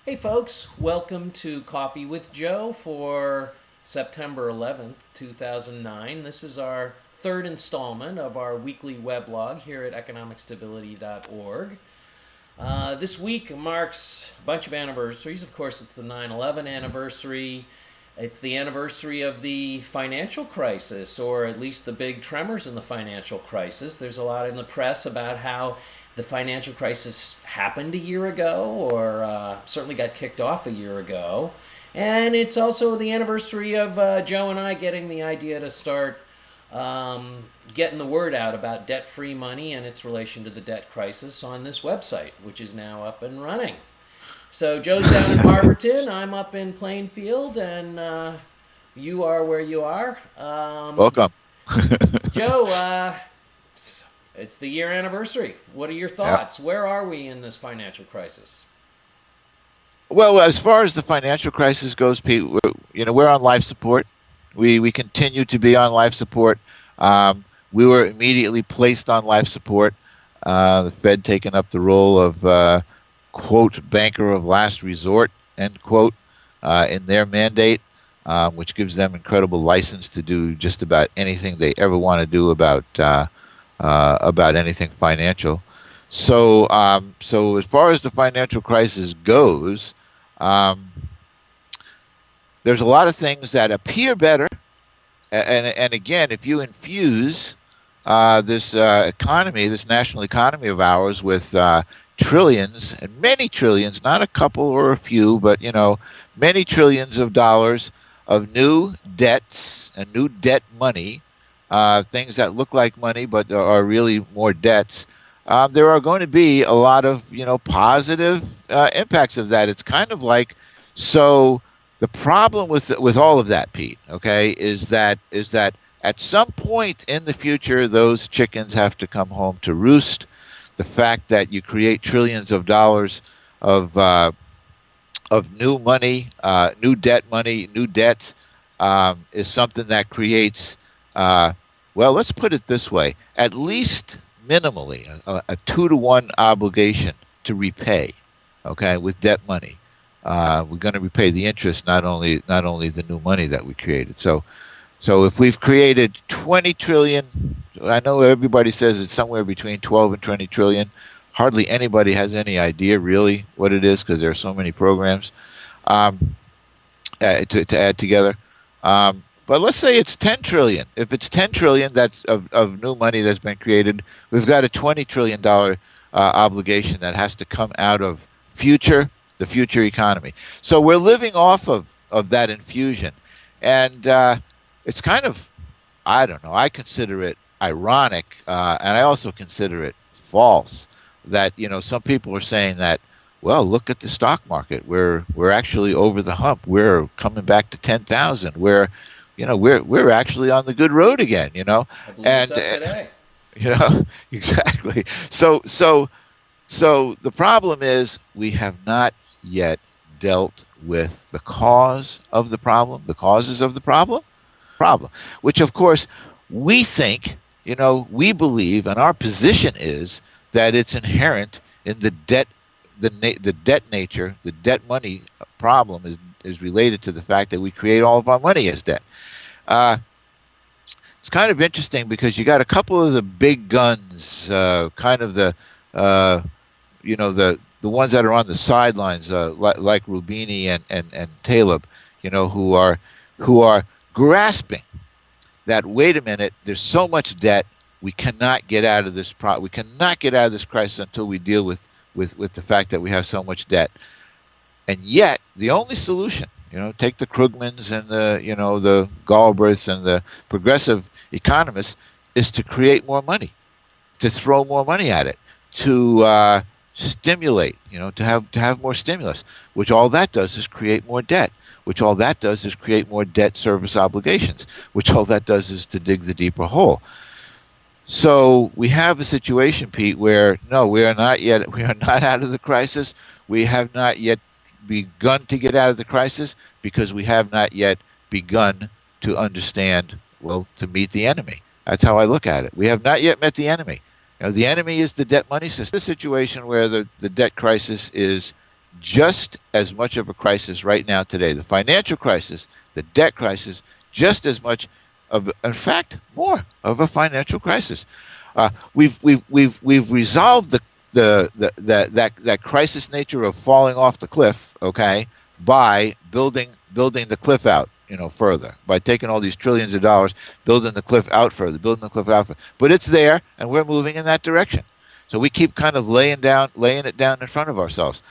Hey folks, welcome to Coffee with Joe for September 11th, 2009. This is our third installment of our weekly weblog here at economicstability.org. This week marks a bunch of anniversaries. Of course, it's the 9/11 anniversary. It's the anniversary of the financial crisis, or at least the big tremors in the financial crisis. There's a lot in the press about how the financial crisis happened a year ago, or certainly got kicked off a year ago. And it's also the anniversary of Joe and I getting the idea to start getting the word out about debt-free money and its relation to the debt crisis on this website, which is now up and running. So Joe's down in Barberton, I'm up in Plainfield, and you are where you are. Welcome. Joe, it's the year anniversary. What are your Yeah. thoughts? Where are we in this financial crisis? Well, as far as the financial crisis goes, Pete, we're on life support. We continue to be on life support. We were immediately placed on life support. The Fed taking up the role of quote banker of last resort end quote in their mandate, which gives them incredible license to do just about anything they ever want to do about anything financial. So as far as the financial crisis goes, um, there's a lot of things that appear better, and again, if you infuse this economy, this national economy of ours, with trillions and many trillions, not a couple or a few, but many trillions of dollars of new debts and new debt money, things that look like money but are really more debts. There are going to be a lot of positive impacts of that. It's kind of like so. The problem with all of that, Pete, okay, is that at some point in the future, those chickens have to come home to roost. The fact that you create trillions of dollars of uh, of new money, new debt money, new debts, is something that creates, well, let's put it this way, at least minimally, a 2-to-1 obligation to repay, okay, with debt money. We're going to repay the interest, not only the new money that we created. So if we've created 20 trillion, I know everybody says it's somewhere between 12 and 20 trillion. Hardly anybody has any idea really what it is because there are so many programs um, to add together. But let's say it's 10 trillion. If it's 10 trillion that's of new money that's been created, we've got a $20 trillion obligation that has to come out of the future economy. So we're living off of that infusion. And it's kind of, I don't know, I consider it ironic, and I also consider it false that, some people are saying that, well, look at the stock market. We're actually over the hump. We're coming back to 10,000. We're actually on the good road again, I believe it's And up today. exactly. So the problem is we have not yet dealt with the cause of the problem, the causes of the problem, which of course we think, we believe, and our position is that it's inherent in the debt, the debt nature, the debt money problem is related to the fact that we create all of our money as debt. Uh, it's kind of interesting because you got a couple of the big guns, kind of uh, the ones that are on the sidelines, like Roubini and Taleb, who are grasping that, wait a minute, there's so much debt, we cannot get out of we cannot get out of this crisis until we deal with the fact that we have so much debt. And yet the only solution, take the Krugmans and the Galbraiths and the progressive economists, is to create more money, to throw more money at it, to stimulate, to have more stimulus, which all that does is create more debt, which all that does is create more debt service obligations, which all that does is to dig the deeper hole. So we have a situation, Pete, where no, we are not out of the crisis. We have not yet begun to get out of the crisis because we have not yet begun to understand, well, to meet the enemy. That's how I look at it. We have not yet met the enemy. The enemy is the debt money system. The situation where the debt crisis is just as much of a crisis right now today. The financial crisis, the debt crisis, just as much of, in fact, more of a financial crisis. We've resolved that crisis nature of falling off the cliff, okay, by building the cliff out, further, by taking all these trillions of dollars, building the cliff out further, building the cliff out further. But it's there, and we're moving in that direction. So we keep kind of laying it down in front of ourselves,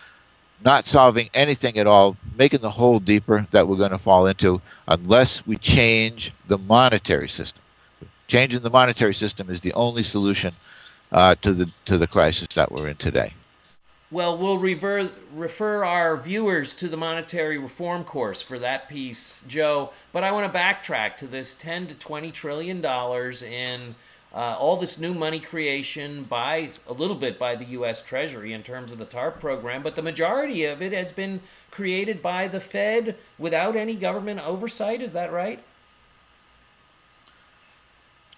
not solving anything at all, making the hole deeper that we're going to fall into unless we change the monetary system. Changing the monetary system is the only solution to the crisis that we're in today. Well, we'll refer our viewers to the monetary reform course for that piece, Joe. But I want to backtrack to this 10 to 20 trillion dollars in all this new money creation by a little bit by the U.S. Treasury in terms of the TARP program, but the majority of it has been created by the Fed without any government oversight. Is that right?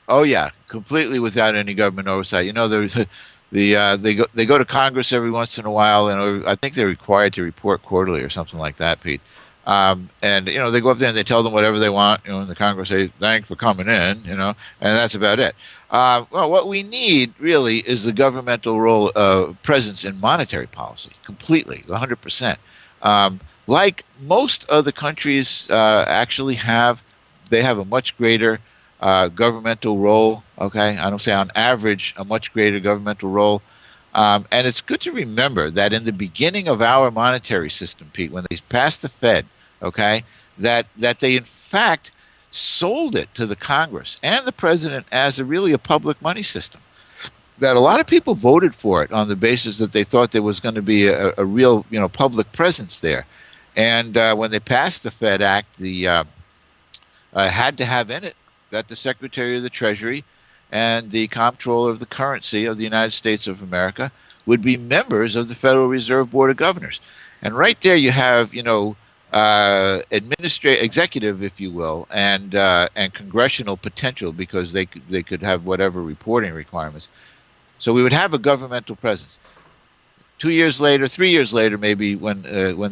Oh yeah, completely without any government oversight. There's they go to Congress every once in a while, and I think they're required to report quarterly or something like that, Pete. And they go up there and they tell them whatever they want. And the Congress say thanks for coming in, and that's about it. Well, what we need really is the governmental role presence in monetary policy, completely, 100%. Like most other countries actually have, they have a much greater governmental role. Okay, I don't say on average a much greater governmental role. And it's good to remember that in the beginning of our monetary system, Pete, when they passed the Fed, okay, that they in fact sold it to the Congress and the president as a public money system. That a lot of people voted for it on the basis that they thought there was going to be a real, public presence there. And when they passed the Fed Act, the had to have in it that the Secretary of the Treasury and the Comptroller of the Currency of the United States of America would be members of the Federal Reserve Board of Governors. And right there you have, executive, if you will, and congressional potential, because they could have whatever reporting requirements. So we would have a governmental presence. 2 years later, 3 years later, maybe when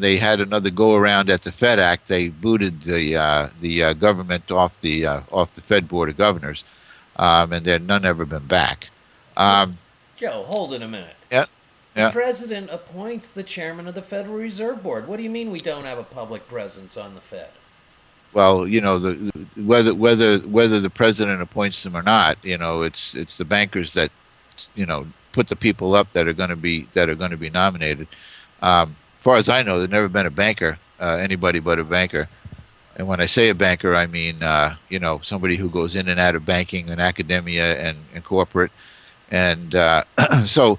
they had another go around at the Fed Act, they booted the government off the Fed Board of Governors, and then none ever been back. Joe, hold it a minute. Yeah, The yeah. president appoints the chairman of the Federal Reserve Board. What do you mean we don't have a public presence on the Fed? Well, whether the president appoints them or not, it's the bankers that put the people up that are going to be nominated. As far as I know, there's never been a banker, anybody but a banker. And when I say a banker, I mean somebody who goes in and out of banking and academia and corporate, and so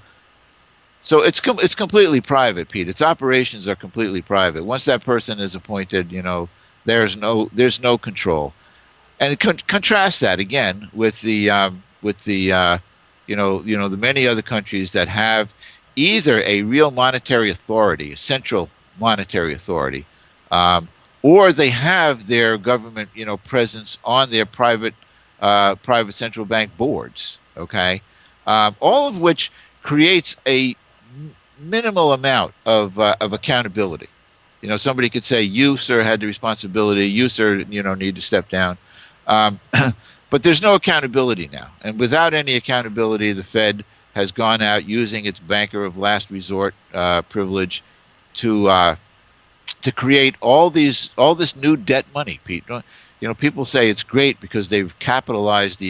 it's completely private, Pete. Its operations are completely private. Once that person is appointed, there's no control. And contrast that again with the many other countries that have either a real monetary authority, a central monetary authority, or they have their government, presence on their private central bank boards. Okay, all of which creates a minimal amount of accountability. Somebody could say, "You, sir, had the responsibility. You, sir, need to step down." Um, but there's no accountability now, and without any accountability, the Fed has gone out using its banker of last resort privilege to create all this new debt money, Pete. People say it's great because they've recapitalized the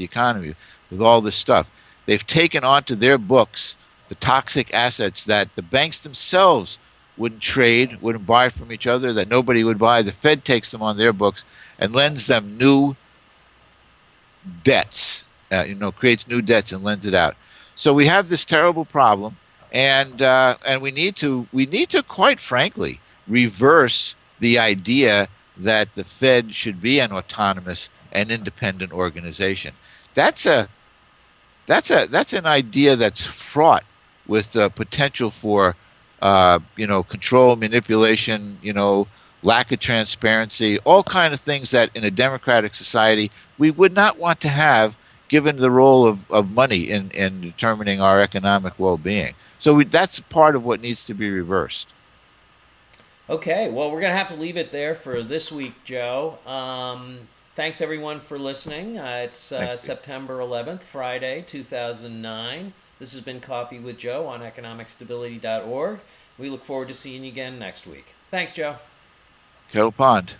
economy with all this stuff. They've taken onto their books the toxic assets that the banks themselves wouldn't trade, wouldn't buy from each other, that nobody would buy. The Fed takes them on their books and lends them new debts, creates new debts and lends it out. So we have this terrible problem, and we need to quite frankly reverse the idea that the Fed should be an autonomous and independent organization. That's an idea that's fraught with potential for control, manipulation, lack of transparency, all kind of things that in a democratic society we would not want to have, given the role of money in determining our economic well-being. So that's part of what needs to be reversed. Okay, well, we're going to have to leave it there for this week, Joe. Thanks everyone for listening. It's Thanks, Pete. September 11th, Friday, 2009. This has been Coffee with Joe on economicstability.org. We look forward to seeing you again next week. Thanks, Joe. Kettle Pond.